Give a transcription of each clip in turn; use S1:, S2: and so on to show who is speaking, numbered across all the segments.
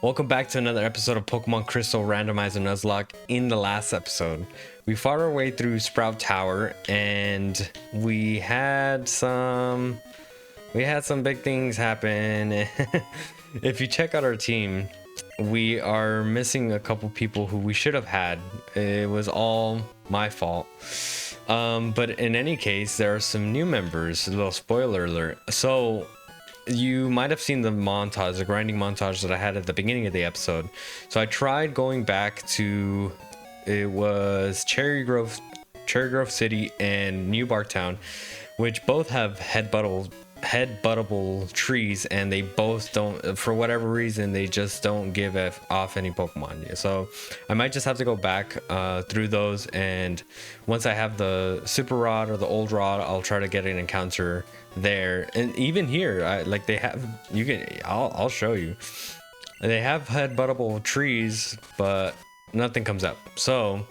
S1: Welcome back to another episode of Pokemon Crystal Randomizer Nuzlocke. In the last episode, we fought our way through Sprout Tower and we had some big things happen. If you check out our team, we are missing a couple people who we should have had. It was all my fault. But in any case, there are some new members. A little spoiler alert. So you might have seen the montage, the grinding montage that I had at the beginning of the episode. So I tried going back to, it was Cherry Grove City and New Barktown, which both have headbuttable trees, and they both don't, for whatever reason, they just don't give off any Pokemon. So I might just have to go back through those, and once I have the Super Rod or the Old Rod, I'll try to get an encounter there. And even here, I'll show you, they have headbuttable trees, but nothing comes up. So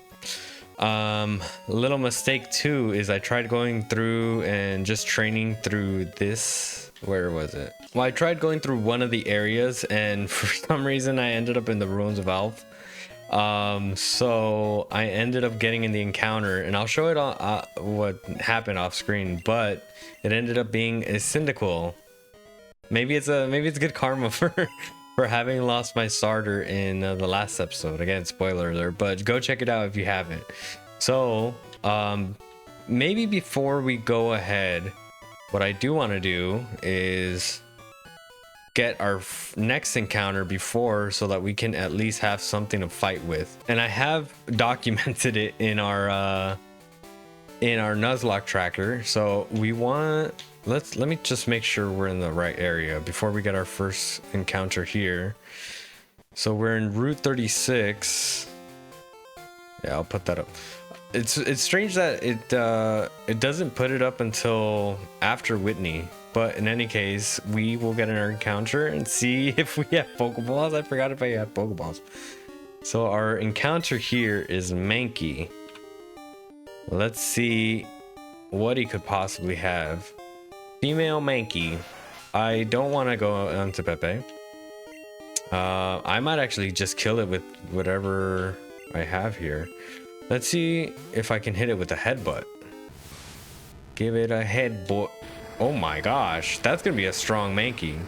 S1: little mistake too is I tried going through and just training through this. Where was it? Well, I tried going through one of the areas, and for some reason I ended up in the Ruins of Alph. So I ended up getting in the encounter, and I'll show it on what happened off screen, but it ended up being a Cyndaquil. Maybe it's good karma for having lost my starter in the last episode. Again, spoiler alert, but go check it out if you haven't. So maybe before we go ahead, what I do want to do is get our next encounter before, so that we can at least have something to fight with. And I have documented it in our Nuzlocke tracker. So we want, let me just make sure we're in the right area before we get our first encounter here. So we're in Route 36. Yeah, I'll put that up. It's strange that it doesn't put it up until after Whitney, but in any case, we will get our encounter and see if we have Pokeballs. I forgot if I had Pokeballs. So our encounter here is Mankey. Let's see what he could possibly have. Female Mankey. I don't want to go onto Pepe. I might actually just kill it with whatever I have here. Let's see if I can hit it with a headbutt. Give it a headbutt. Oh my gosh, that's gonna be a strong Mankey.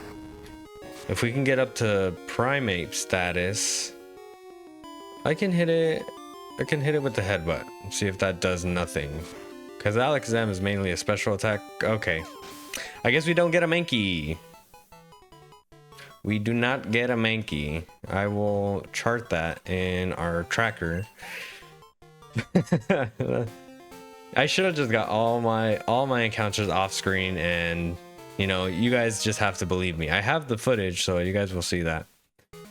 S1: If we can get up to primate status, I can hit it with the headbutt. See if that does nothing. Because Alakazam is mainly a special attack. Okay. I guess we don't get a Mankey. We do not get a Mankey. I will chart that in our tracker. I should have just got all my encounters off screen, and you know, you guys just have to believe me. I have the footage, so you guys will see that.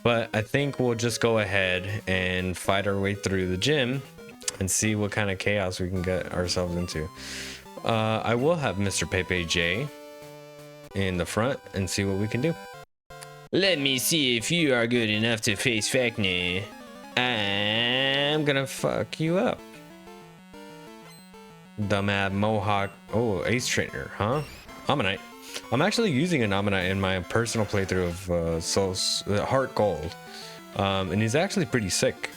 S1: But I think we'll just go ahead and fight our way through the gym and see what kind of chaos we can get ourselves into. I will have Mr. Pepe J in the front and see what we can do. Let me see if you are good enough to face Facne. I'm gonna fuck you up. Dumab Mohawk. Oh, Ace Trainer, huh? Ammonite. I'm actually using an Ammonite in my personal playthrough of Heart Gold. And he's actually pretty sick.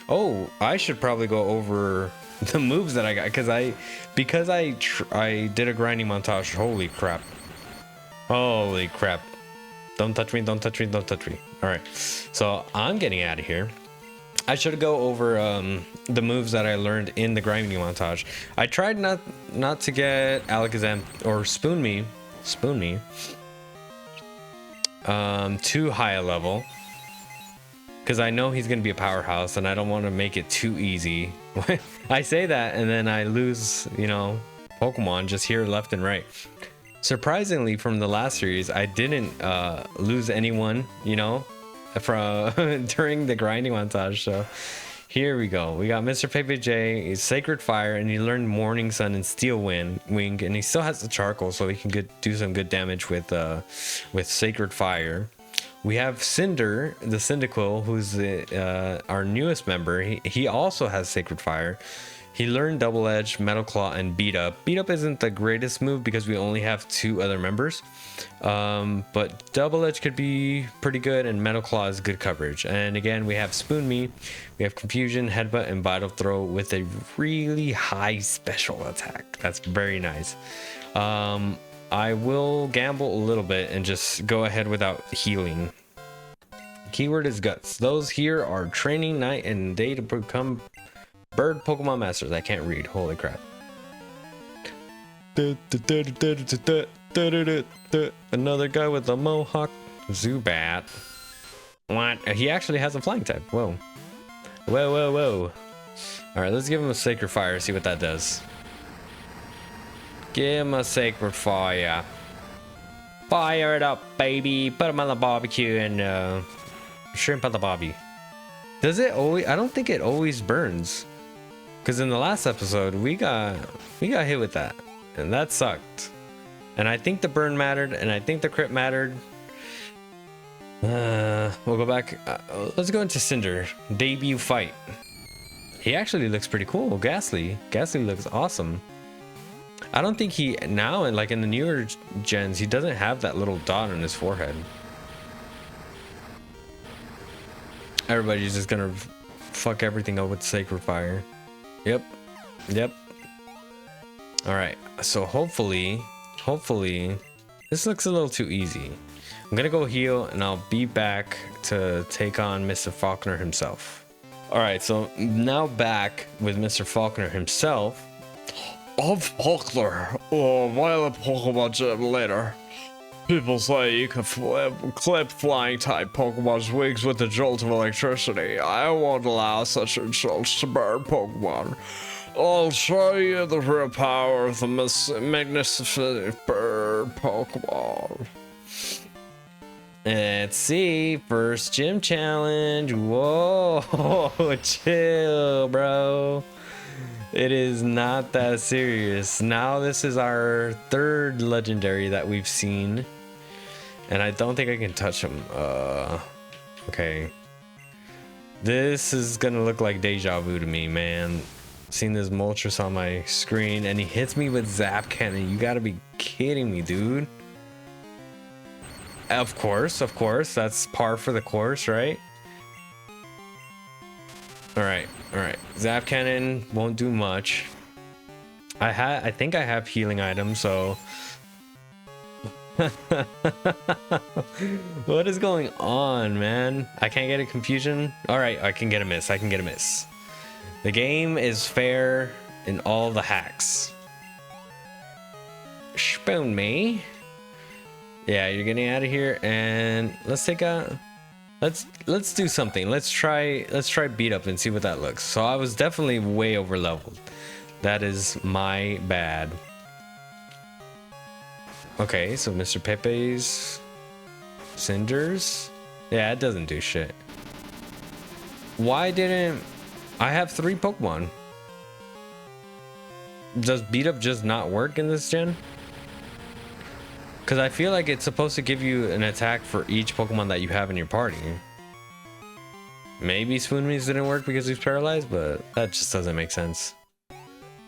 S1: Oh, I should probably go over the moves that I got, because I did a grinding montage. Holy crap. Holy crap. Don't touch me, don't touch me, don't touch me. All right, so I'm getting out of here. I should go over the moves that I learned in the grinding montage. I tried not to get Alakazam or Spoon Me too high a level, because I know he's gonna be a powerhouse and I don't want to make it too easy. I say that and then I lose, you know, Pokemon just here left and right. Surprisingly, from the last series, I didn't lose anyone, you know, from during the grinding montage. So here we go. We got Mr. Pepe J, he's Sacred Fire, and he learned Morning Sun and Steel Wing, and he still has the charcoal, so he can do some good damage with Sacred Fire. We have Cinder, the Cyndaquil, who's our newest member. He also has Sacred Fire. He learned Double Edge, Metal Claw, and Beat Up. Beat Up isn't the greatest move because we only have 2 other members. But Double Edge could be pretty good, and Metal Claw is good coverage. And again, we have Spoon Me, we have Confusion, Headbutt, and Vital Throw with a really high special attack. That's very nice. I will gamble a little bit and just go ahead without healing. Keyword is Guts. Those here are training night and day to become bird Pokemon masters. I can't read. Holy crap. Another guy with a mohawk. Zubat. What? He actually has a flying type. Whoa. Whoa, whoa, whoa. Alright, let's give him a Sacred Fire, see what that does. Give him a Sacred Fire. Fire it up, baby. Put him on the barbecue and shrimp on the barbie. Does it always? I don't think it always burns. Because in the last episode, we got hit with that. And that sucked. And I think the burn mattered, and I think the crit mattered. We'll go back. Let's go into Cinder. Debut fight. He actually looks pretty cool. Ghastly. Ghastly looks awesome. I don't think he, now, and like in the newer gens, he doesn't have that little dot on his forehead. Everybody's just gonna fuck everything up with Sacred Fire. Yep. Yep. Alright, so hopefully, this looks a little too easy. I'm gonna go heal and I'll be back to take on Mr. Faulkner himself. Alright, so now back with Mr. Faulkner himself.
S2: I'm Faulkner. While a Pokemon gym later. People say you can clip flying type Pokemon's wings with a jolt of electricity. I won't allow such insults to burn Pokemon. I'll show you the real power of the magnificent bird Pokemon.
S1: Let's see. First gym challenge. Whoa, chill, bro. It is not that serious. Now this is our 3rd legendary that we've seen. And I don't think I can touch him. Okay. This is gonna look like deja vu to me, man. Seeing this Moltres on my screen and he hits me with Zap Cannon. You gotta be kidding me, dude. Of course. That's par for the course, right? Alright. Zap Cannon won't do much. I think I have healing items, so what is going on, man? I can't get a Confusion. Alright, I can get a miss. The game is fair in all the hacks. Spoon me. Yeah, you're getting out of here, and let's take a let's do something. Let's try Beat Up and see what that looks. So I was definitely way over leveled. That is my bad. Okay, so Mr. Pepe's Cinders. Yeah, it doesn't do shit. Why didn't I have 3 Pokemon? Does Beat Up just not work in this gen? Because I feel like it's supposed to give you an attack for each Pokemon that you have in your party. Maybe Spoon Me's didn't work because he's paralyzed, but that just doesn't make sense.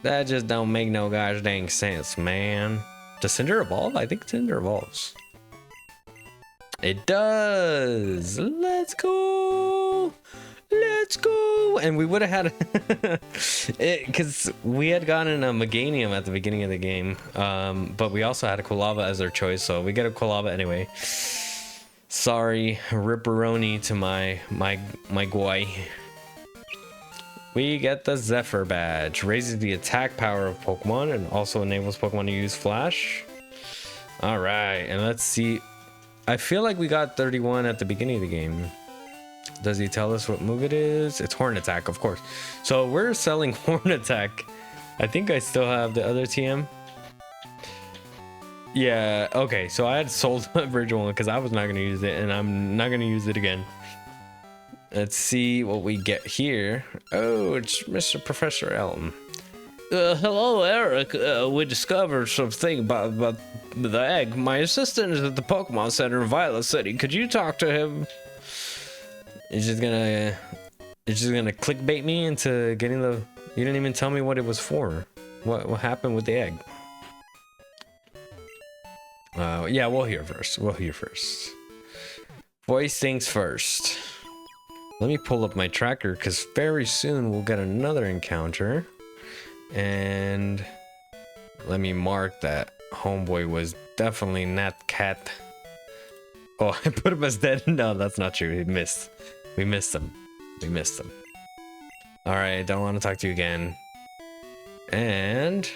S1: That just don't make no gosh dang sense, man. Does Cinder evolve? I think Cinder evolves. It does! Let's go! Let's go! And we would have had it because we had gotten a Meganium at the beginning of the game, but we also had a Quilava as our choice, so we get a Quilava anyway. Sorry, ripperoni to my guy. We get the Zephyr badge, raises the attack power of Pokemon and also enables Pokemon to use Flash. All right, and let's see. I feel like we got 31 at the beginning of the game. Does he tell us what move it is? It's Horn Attack, of course. So we're selling Horn Attack. I think I still have the other TM. Yeah, okay. So I had sold my original one because I was not going to use it, and I'm not going to use it again. Let's see what we get here. Oh, it's Mr. Professor Elm.
S2: Hello, Eric. We discovered something about the egg. My assistant is at the Pokemon Center in Violet City. Could you talk to him?
S1: It's just gonna clickbait me into getting You didn't even tell me what it was for. What happened with the egg? Yeah, we'll hear first. We'll hear first. Voice things first. Let me pull up my tracker because very soon we'll get another encounter. And let me mark that homeboy was definitely not cat. Oh, I put him as dead. No, that's not true. He missed. We missed him. We missed him. All right, don't want to talk to you again. And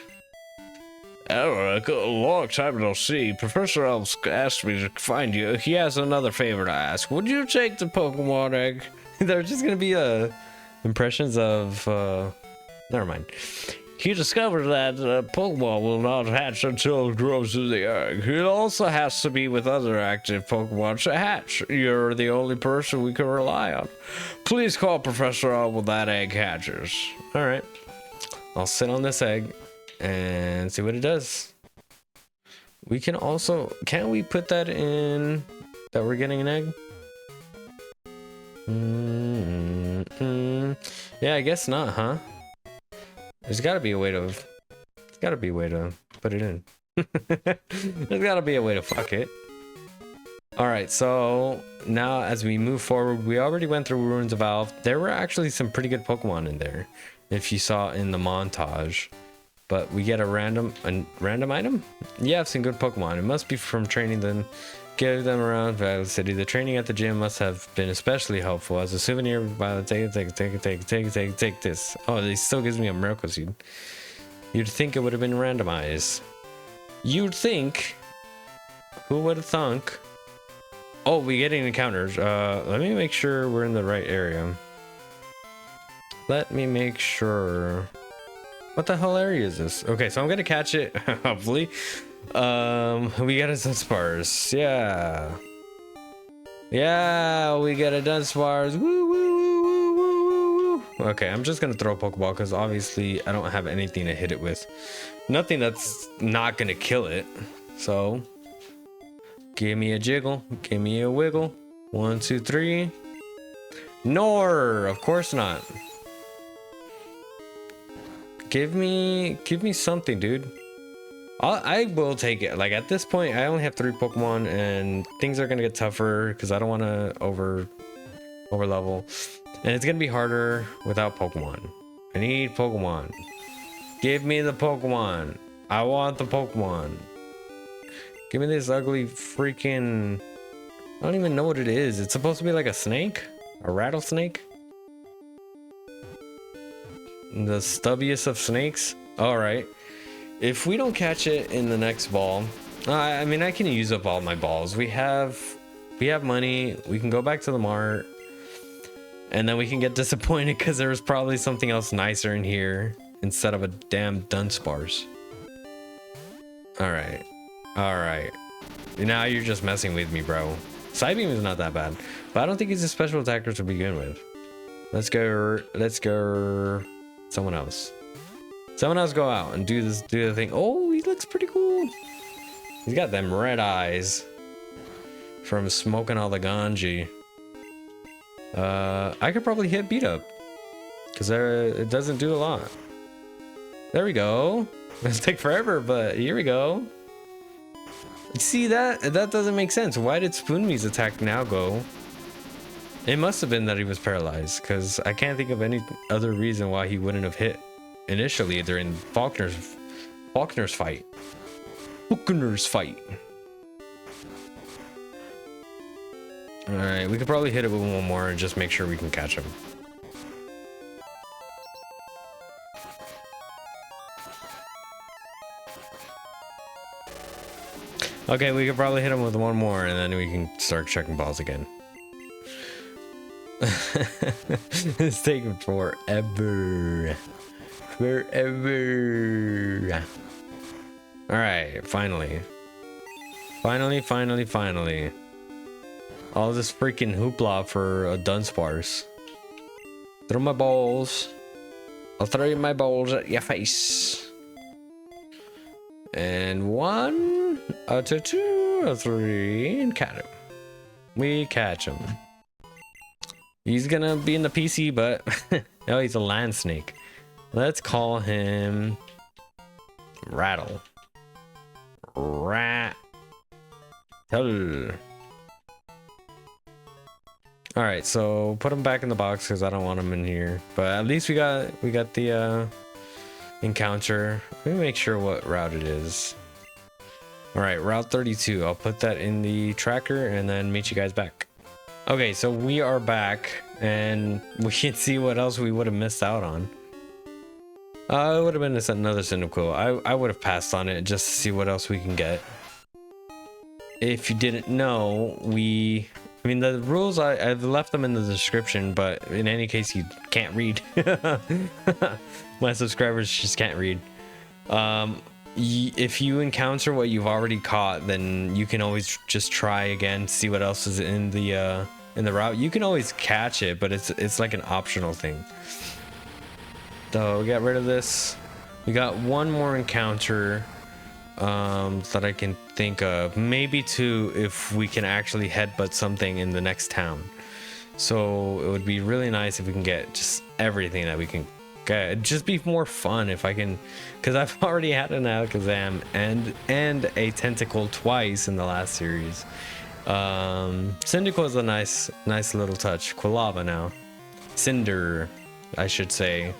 S2: Eric, a long time no see. Professor Elves asked me to find you. He has another favor to ask. Would you take the Pokemon egg?
S1: They're just gonna be impressions of never mind.
S2: He discovered that Pokemon will not hatch until it grows in the egg. It also has to be with other active Pokemon to hatch. You're the only person we can rely on. Please call Professor Elm when that egg hatches.
S1: All right, I'll sit on this egg and see what it does. We can also, can't we put that in that we're getting an egg? Yeah, I guess not, huh? There's gotta be a way to put it in. There's gotta be a way to fuck it. All right, so now as we move forward, we already went through Ruins of Alph. There were actually some pretty good Pokemon in there, if you saw in the montage. But we get a random item? Yeah, I've seen good Pokemon. It must be from training them. Give them around Valley City. The training at the gym must have been especially helpful. As a souvenir, take this. Oh, it still gives me a miracle seed. You'd think it would have been randomized. You'd think. Who would have thunk? Oh, we getting encounters. Let me make sure we're in the right area. Let me make sure. What the hell area is this? Okay, so I'm gonna catch it, hopefully. We got a Dunsparce. Yeah, we got a Dunsparce. Woo, woo, woo, woo, woo, woo. Okay, I'm just gonna throw a Pokeball because obviously I don't have anything to hit it with. Nothing that's not gonna kill it. So, give me a jiggle, give me a wiggle. 1, 2, 3. Nor, of course not. Give me something, dude. I will take it. Like at this point, I only have 3 Pokemon, and things are gonna get tougher because I don't want to over level, and it's gonna be harder without Pokemon. I need Pokemon. Give me the Pokemon. I want the Pokemon. Give me this ugly freaking. I don't even know what it is. It's supposed to be like a snake, a rattlesnake. The stubbiest of snakes. All right. If we don't catch it in the next ball, I mean, I can use up all my balls. We have money. We can go back to the mart, and then we can get disappointed because there's probably something else nicer in here instead of a damn Dunsparce. All right. Now you're just messing with me, bro. Psybeam is not that bad, but I don't think he's a special attacker to begin with. Let's go. Someone else go out and do the thing. Oh, he looks pretty cool. He's got them red eyes from smoking all the ganji. I could probably hit beat up because it doesn't do a lot. There we go. It'll take forever, but here we go. See, that doesn't make sense. Why did Spoonme's attack now go? It must have been that he was paralyzed, because I can't think of any other reason why he wouldn't have hit initially during Faulkner's fight. Alright, we could probably hit it with one more and just make sure we can catch him. Okay, we could probably hit him with one more and then we can start checking balls again. It's taking forever. Alright, finally. All this freaking hoopla for a Dunsparce. Throw my balls. I'll throw my balls at your face. And 1, 2, 3, and catch him. We catch him. He's gonna be in the PC, but oh, he's a land snake. Let's call him Rattle. Rat. All right, so put him back in the box because I don't want him in here. But at least we got the encounter. Let me make sure what route it is. All right, route 32. I'll put that in the tracker and then meet you guys back. Okay, so we are back and we can see what else we would have missed out on. It would have been another Cyndaquil. I would have passed on it just to see what else we can get. If you didn't know, I mean, the rules, I've left them in the description, but in any case, you can't read. My subscribers just can't read. If you encounter what you've already caught, then you can always just try again, see what else is in the route. You can always catch it, but it's like an optional thing. So we got rid of this. We got one more encounter that I can think of, maybe two if we can actually headbutt something in the next town. So it would be really nice if we can get just everything that we can get. It'd just be more fun if I can, because I've already had an Alakazam and a Tentacle twice in the last series. Cyndaquil is a nice little touch. Quilava now. Cinder, I should say.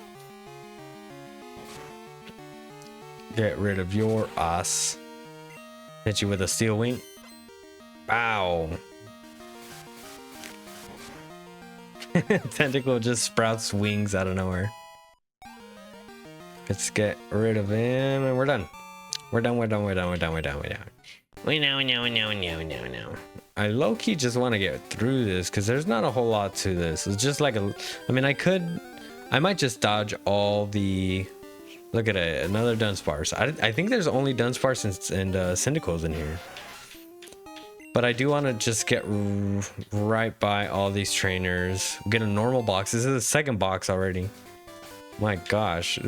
S1: Get rid of your ass. Hit you with a steel wing. Ow. Tentacle just sprouts wings out of nowhere. Let's get rid of him and we're done. We're done. I low-key just want to get through this because there's not a whole lot to this. It's just like I mean, I might just dodge all the. Look at it, another Dunsparce. I think there's only Dunsparce and Cyndaquils in here. But I do want to just get right by all these trainers. Get a normal box. This is the second box already. My gosh.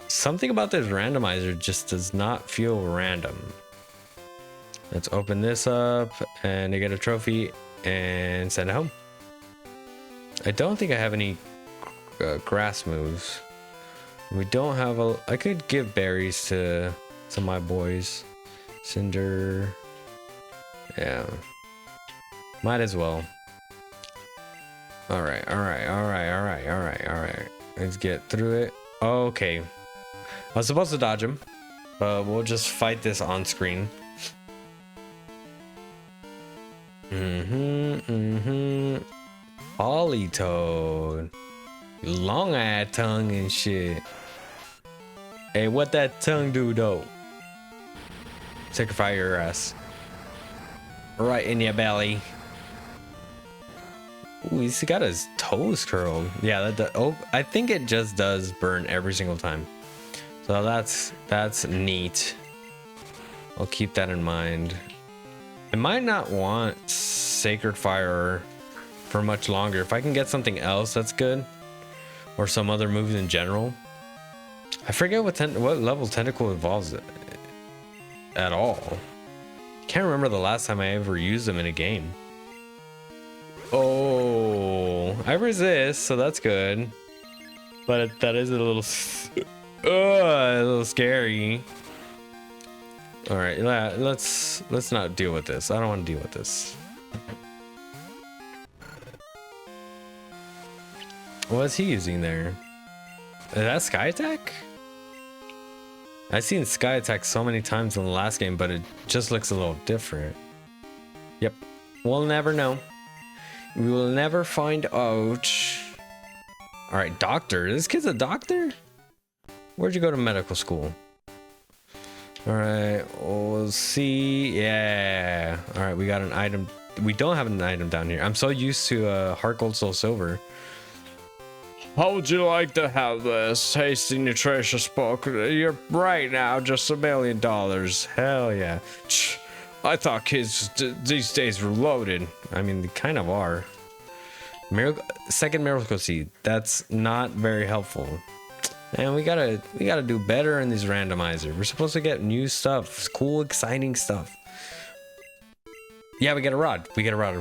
S1: Something about this randomizer just does not feel random. Let's open this up and get a trophy and send it home. I don't think I have any grass moves. We don't have I could give berries to my boys. Cinder. Yeah. Might as well. Alright. Let's get through it. Okay. I was supposed to dodge him, but we'll just fight this on screen. Politoed. Long ass tongue and shit. Hey, what that tongue do though? Sacrifice your ass. Right in your belly. Ooh, he's got his toes curled. Yeah, oh, I think it just does burn every single time. So that's neat. I'll keep that in mind. I might not want Sacred Fire for much longer. If I can get something else that's good, or some other moves in general. I forget what level Tentacle evolves at all. Can't remember the last time I ever used them in a game. Oh, I resist, so that's good. But that is a little scary. All right, let's not deal with this. I don't want to deal with this. What's he using there? Is that Sky Attack? I've seen Sky Attack so many times in the last game, but it just looks a little different. Yep. We'll never know. We will never find out. Alright, doctor. This kid's a doctor? Where'd you go to medical school? Alright, we'll see. Yeah. Alright, we got an item. We don't have an item down here. I'm so used to Heart Gold Soul Silver.
S2: How would you like to have this tasty, nutritious book? You're right now, just $1 million.
S1: Hell yeah.
S2: I thought kids these days were loaded.
S1: I mean, they kind of are. Second Miracle Seed. That's not very helpful. And we gotta do better in these randomizer. We're supposed to get new stuff, cool, exciting stuff. Yeah, we get a rod. We get a rod.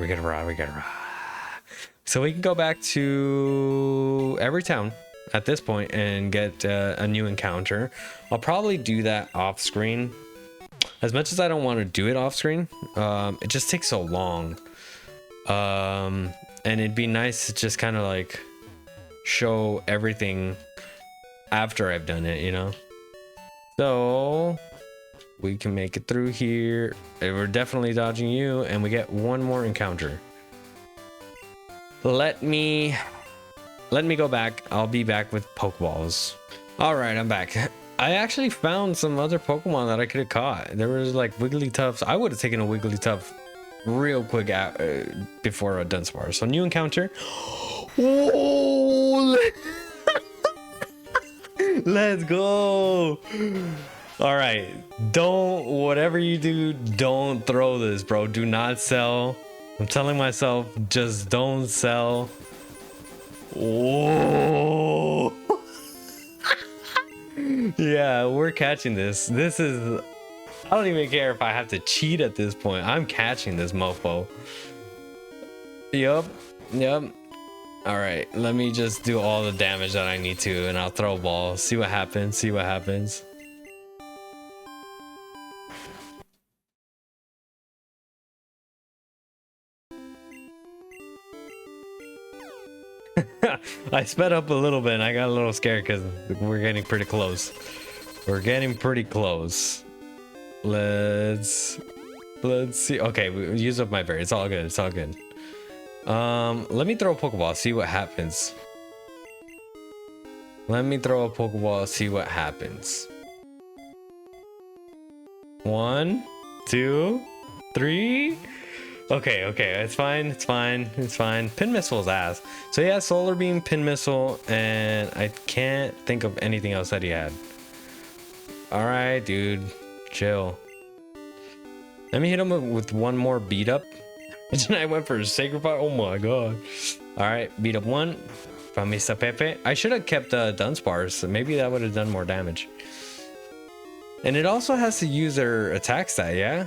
S1: So we can go back to every town at this point and get a new encounter. I'll probably do that off screen. As much as I don't want to do it off screen, it just takes so long. And it'd be nice to just kind of like show everything after I've done it, you know? So we can make it through here. We're definitely dodging you, and we get one more encounter. Let me go back. I'll be back with Pokeballs. All right, I'm back. I actually found some other Pokemon that I could have caught. There was like Wigglytuffs. I would have taken a Wigglytuff real quick before a Dunsparce. So new encounter. Oh, let's go. All right, whatever you do, don't throw this, bro. Do not sell. I'm telling myself, just don't sell. Whoa. Yeah, we're catching this. This is, I don't even care if I have to cheat at this point. I'm catching this mofo. Yup. All right, let me just do all the damage that I need to, and I'll throw a ball. See what happens. I sped up a little bit and I got a little scared because we're getting pretty close. Let's see. Okay, we use up my berry. It's all good. Let me throw a Pokeball, see what happens. One, two, three. Okay, it's fine. Pin Missile's ass. So yeah, Solar Beam, Pin Missile, and I can't think of anything else that he had. All right, dude, chill. Let me hit him with one more beat up. And I went for a Sacred Fire. Oh my god. All right, beat up one from Mr. Pepe. I should have kept Dunsparce. Maybe that would have done more damage. And it also has to use their attack stat, yeah?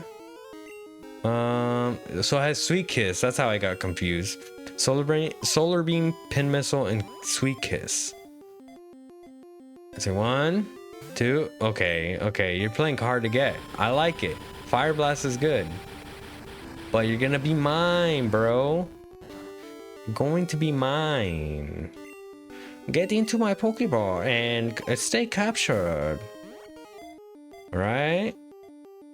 S1: So it has Sweet Kiss. That's how I got confused. Solar Beam, Pin Missile, and Sweet Kiss. Let's see, 1, 2. Okay, you're playing hard to get. I like it. Fire Blast is good. But you're gonna be mine, bro. You're going to be mine. Get into my Pokeball and stay captured. Alright.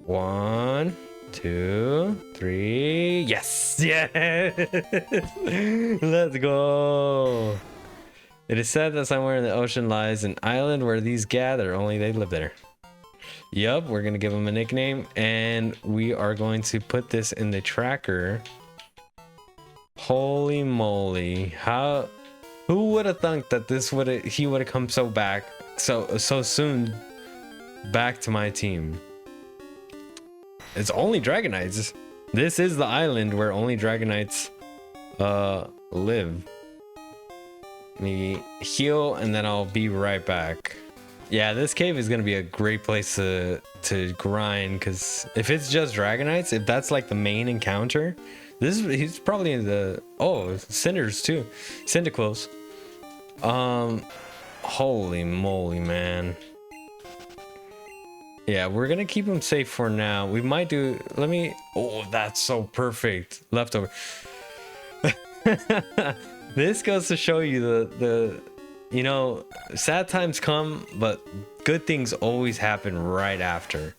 S1: 1, 2, 3. Yes! Let's go. It is said that somewhere in the ocean lies an island where these gather, only they live there. Yup, we're gonna give them a nickname, and we are going to put this in the tracker. Holy moly. Who would have thunk that he would have come so soon back to my team? It's only Dragonites. This is the island where only Dragonites live. Let me heal and then I'll be right back. Yeah, this cave is gonna be a great place to grind, because if it's just Dragonites, if that's like the main encounter, he's probably in the Cinders too. Cyndaquils. Holy moly, man. Yeah, we're gonna keep him safe for now. We might do, that's so perfect. Leftover. This goes to show you the you know, sad times come, but good things always happen right after.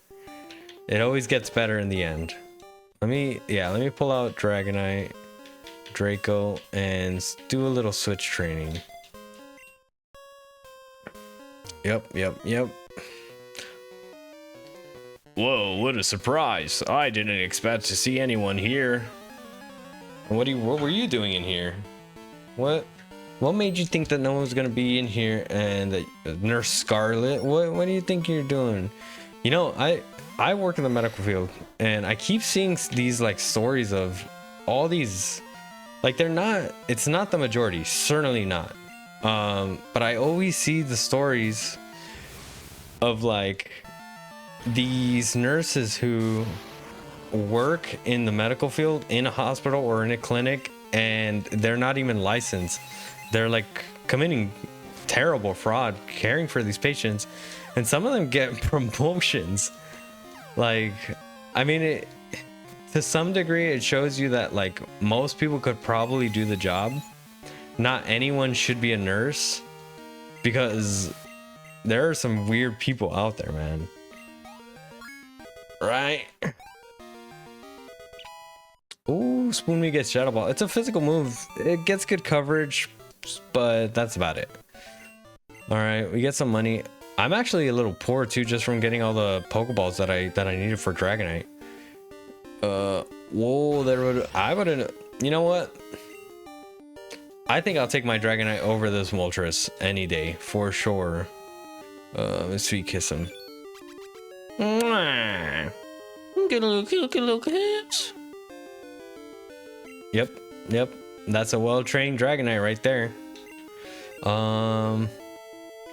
S1: It always gets better in the end. Let me pull out Dragonite, Draco, and do a little switch training. Yep. Whoa, what a surprise. I didn't expect to see anyone here. What were you doing in here? What made you think that no one was gonna be in here, and that Nurse Scarlet? What do you think you're doing? You know, I work in the medical field, and I keep seeing these like stories of all these, like it's not the majority, certainly not. But I always see the stories of like these nurses who work in the medical field in a hospital or in a clinic, and they're not even licensed. They're like committing terrible fraud caring for these patients, and some of them get promotions. Like, I mean, to some degree, it shows you that like most people could probably do the job. Not anyone should be a nurse, because there are some weird people out there, man. Right? Ooh, Spoon Me gets Shadow Ball. It's a physical move. It gets good coverage, but that's about it. All right, we get some money. I'm actually a little poor too, just from getting all the Pokeballs that I needed for Dragonite. Whoa, I would've. You know what? I think I'll take my Dragonite over this Moltres any day for sure. Let's sweet kiss him. Mwah. Get a little kiss. Yep. That's a well-trained Dragonite right there.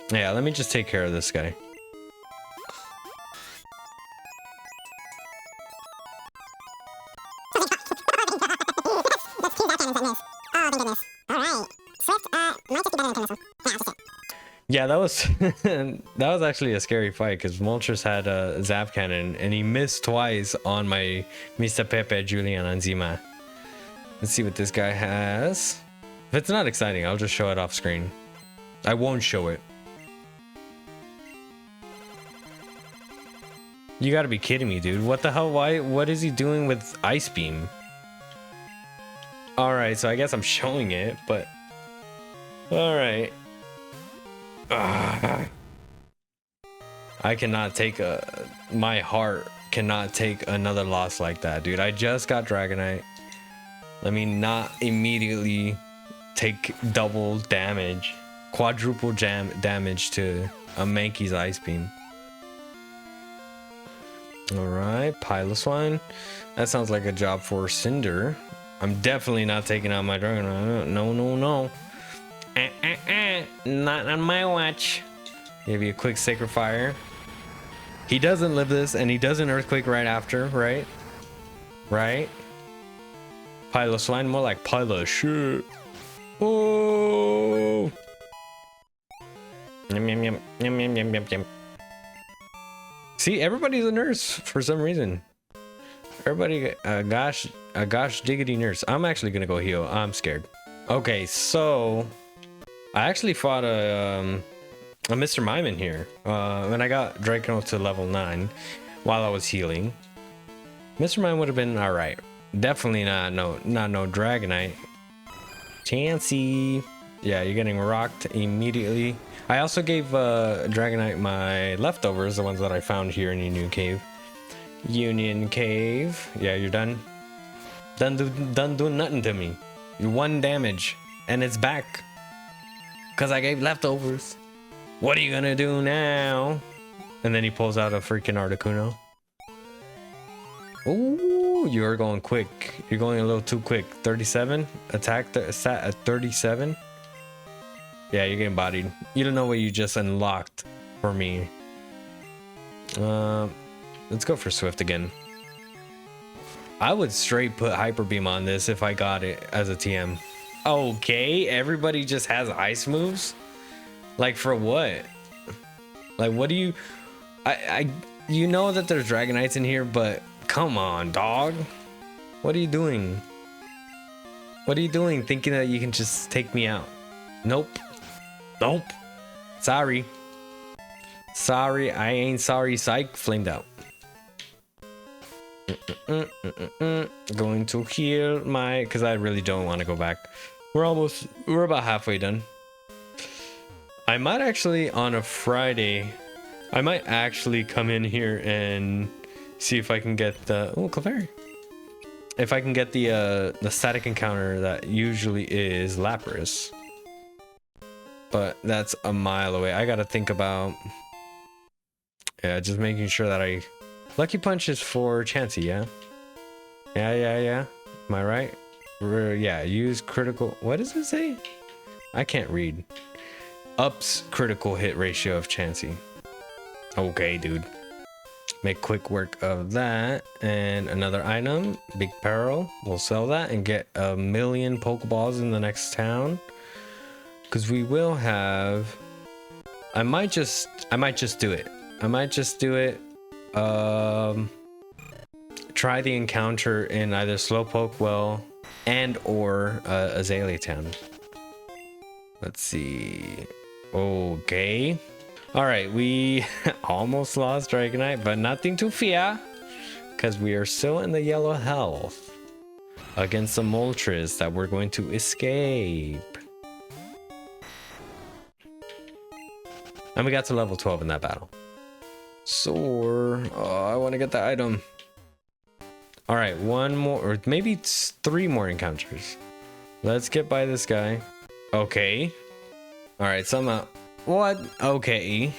S1: Yeah, let me just take care of this guy. Yeah, that was that was actually a scary fight because Moltres had a Zap Cannon and he missed twice on my Mr. Pepe Julian Anzima. Let's see what this guy has. If it's not exciting, I'll just show it off screen. I won't show it. You gotta be kidding me, dude. What the hell? Why? What is he doing with Ice Beam? Alright, so I guess I'm showing it, but... Alright. I cannot take my heart cannot take another loss like that, dude. I just got Dragonite. Let me not immediately take double damage, quadruple damage to a Mankey's Ice Beam. Alright, Piloswine. That sounds like a job for Cinder. I'm definitely not taking out my Dragonite. No. Not on my watch. Give you a quick Sacred Fire. He doesn't live this, and he does an Earthquake right after, right? Right? Piloswine, more like Piloshoot. Oh! Yum. See, everybody's a nurse for some reason. Everybody, gosh diggity nurse. I'm actually gonna go heal. I'm scared. Okay, so I actually fought a Mr. Mime in here when I got Draco to level 9 while I was healing. Mr. Mime would have been all right. Definitely not no Dragonite. Chansey. Yeah, you're getting rocked immediately. I also gave Dragonite my leftovers, the ones that I found here in Union Cave. Union Cave. Yeah, you're done. Done doing nothing to me. You're 1 damage, and it's back. Cause I gave leftovers. What are you gonna do now? And then he pulls out a freaking Articuno. Ooh, you're going quick. You're going a little too quick. 37 attack sat at 37. Yeah, you're getting bodied. You don't know what you just unlocked for me. Let's go for Swift again. I would straight put Hyper Beam on this if I got it as a TM. Okay, everybody just has ice moves? Like for what? Like what do you... you know that there's Dragonites in here, but come on, dog. What are you doing? What are you doing thinking that you can just take me out? Nope. Sorry, I ain't sorry. Psych. Flamed out. Going to heal my, because I really don't want to go back. We're about halfway done. I might actually on a Friday, I might actually come in here and see if I can get the Clefairy. If I can get the static encounter that usually is Lapras. But that's a mile away. I gotta think about, yeah, just making sure that Lucky Punch is for Chansey, yeah? Yeah. Am I right? Yeah, use critical, what does it say? I can't read. Ups critical hit ratio of Chansey. Okay, dude. Make quick work of that. And another item, Big Peril. We'll sell that and get 1,000,000 Pokeballs in the next town. Because we will have I might just do it. I might just do it. Try the encounter in either Slowpoke Well and or Azalea Town. Let's see. Okay. All right, we almost lost Dragonite, but nothing to fear, because we are still in the yellow health against the Moltres that we're going to escape. And we got to level 12 in that battle. Soar. Oh, I want to get the item. All right, one more, or maybe 3 more encounters. Let's get by this guy. Okay. All right, somehow. What? Okay.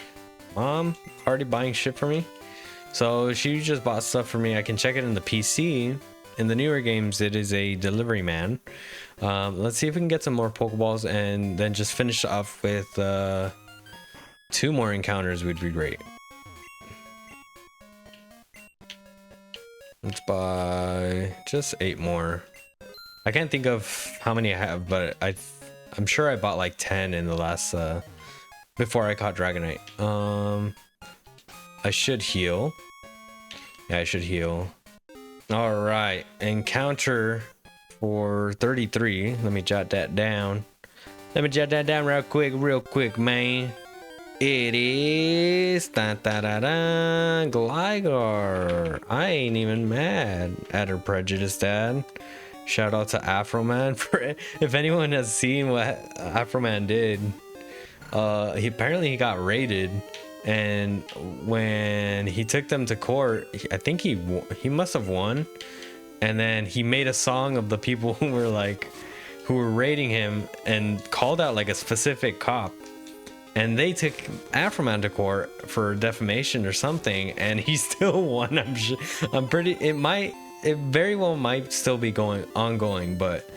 S1: Mom already buying shit for me. So she just bought stuff for me. I can check it in the PC. In the newer games, it is a delivery man. Let's see if we can get some more Pokeballs and then just finish off with 2 more encounters would be great. Let's buy just 8 more. I can't think of how many I have, but I'm sure I bought like 10 in the last before I caught Dragonite. I should heal. Yeah, I should heal. All right, encounter for 33. Let me jot that down. Let me jot that down real quick, man. It is Gligar. I ain't even mad at her prejudice, Dad. Shout out to Afroman for if anyone has seen what Afroman did. He got raided, and when he took them to court, I think he must have won, and then he made a song of the people who were raiding him and called out like a specific cop. And they took Afroman to court for defamation or something, and he still won. I'm sure. It very well might still be ongoing, but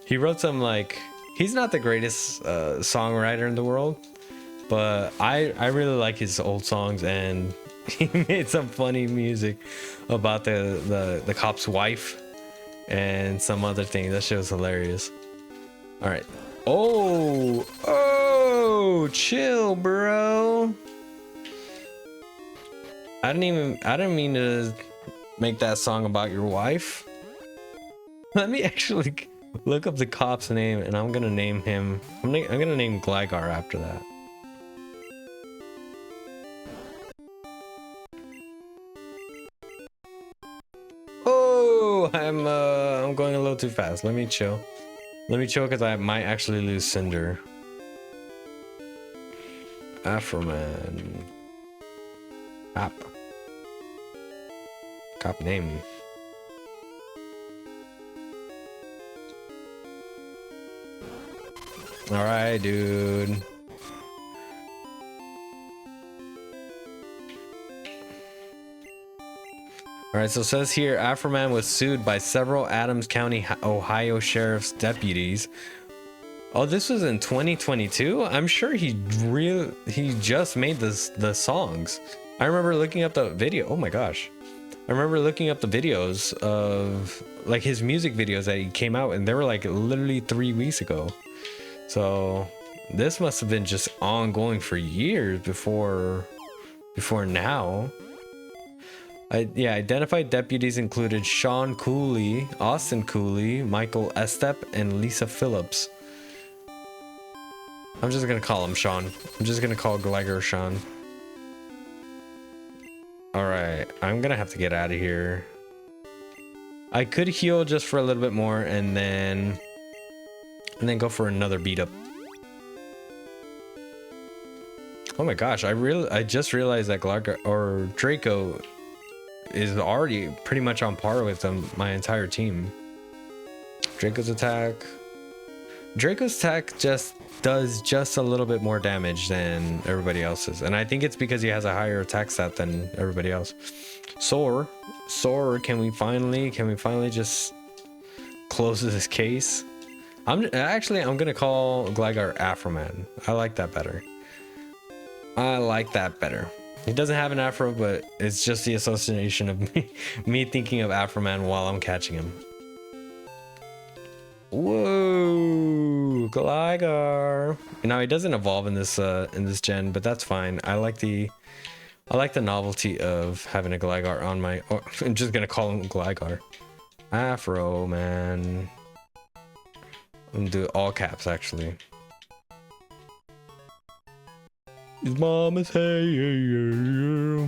S1: he wrote some he's not the greatest songwriter in the world, but I really like his old songs, and he made some funny music about the cop's wife and some other thing. That shit was hilarious. All right. Oh, chill, bro. I didn't mean to make that song about your wife. Let me actually look up the cop's name, and I'm gonna name him. I'm gonna name Gligar after that. Oh, I'm going a little too fast. Let me chill. Let me chill, because I might actually lose Cinder. Afroman. Cop name. Alright, dude. Alright, so it says here, Afroman was sued by several Adams County, Ohio Sheriff's deputies. Oh, this was in 2022? I'm sure he just made the songs. I remember looking up the video. Oh my gosh. I remember looking up the videos of his music videos that he came out, and they were literally 3 weeks ago. So this must have been just ongoing for years before now. Identified deputies included Sean Cooley, Austin Cooley, Michael Estep, and Lisa Phillips. I'm just gonna call him Sean. I'm just gonna call Gligar Sean. Alright, I'm gonna have to get out of here. I could heal just for a little bit more and then go for another beat up. Oh my gosh, I just realized that Gligar or Draco is already pretty much on par with my entire team. Draco's attack just does just a little bit more damage than everybody else's, and I think it's because he has a higher attack stat than everybody else. Soar, can we finally just close this case? I'm gonna call Gligar Afroman. I like that better. He doesn't have an afro, but it's just the association of me thinking of Afroman while I'm catching him. Whoa, Gligar. Now he doesn't evolve in this gen, but that's fine. I like the novelty of having a Gligar on my. Oh, I'm just gonna call him Gligar. Afro man. I'm gonna do all caps actually. His mom is hey.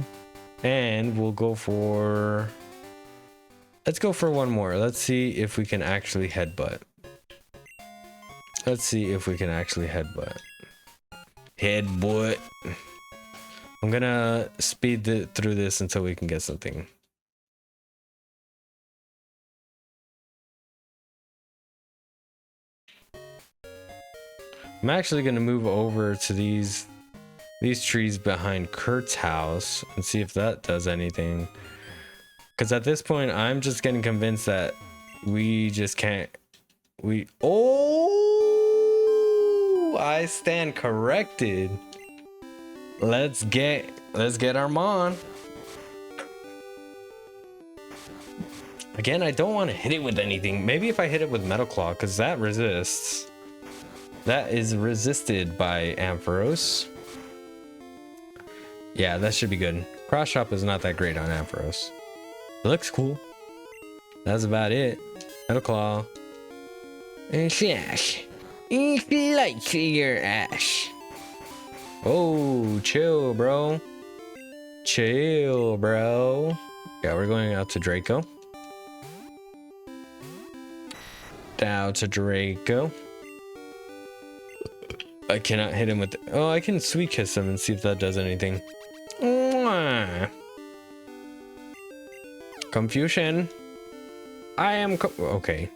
S1: And we'll go for. Let's go for one more. Let's see if we can actually headbutt. Let's see if we can actually headbutt. Headbutt. I'm gonna speed through this until we can get something. I'm actually gonna move over to these trees behind Kurt's house and see if that does anything. Because at this point, I'm just getting convinced that we just can't. Oh, I stand corrected. Let's get Armand. Again, I don't want to hit it with anything. Maybe if I hit it with Metal Claw, because that resists. That is resisted by Ampharos. Yeah, that should be good. Cross Chop is not that great on Ampharos. It looks cool. That's about it. Metal Claw. And slash. And slice your ass. Oh, chill, bro. Chill, bro. Yeah, we're going out to Draco. Down to Draco. I cannot hit him with. Oh, I can Sweet Kiss him and see if that does anything. Mwah. Confusion. I am okay.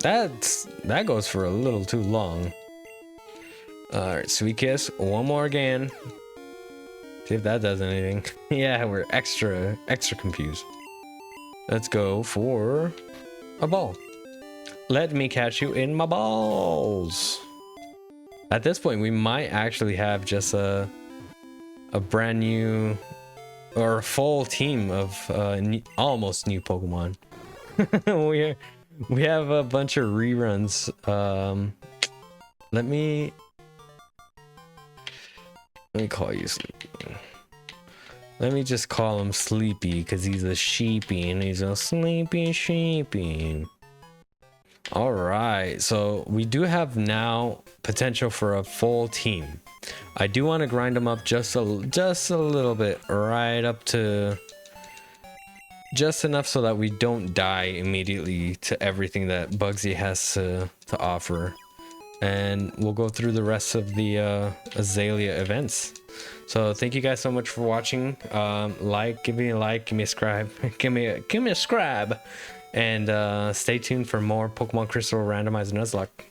S1: That goes for a little too long. Alright, Sweet Kiss. One more again. See if that does anything. Yeah, we're extra confused. Let's go for a ball. Let me catch you in my balls. At this point, we might actually have just a brand new or a full team of almost new Pokemon. we have a bunch of reruns. Let me call you Sleepy. Let me just call him Sleepy because he's a sheepy and he's a sleepy sheepy. All right, so we do have now potential for a full team. I do want to grind them up just a little bit, right up to just enough so that we don't die immediately to everything that Bugsy has to offer. And we'll go through the rest of the Azalea events. So thank you guys so much for watching. Give me a like, give me a subscribe, give me a subscribe, and stay tuned for more Pokemon Crystal Randomizer Nuzlocke.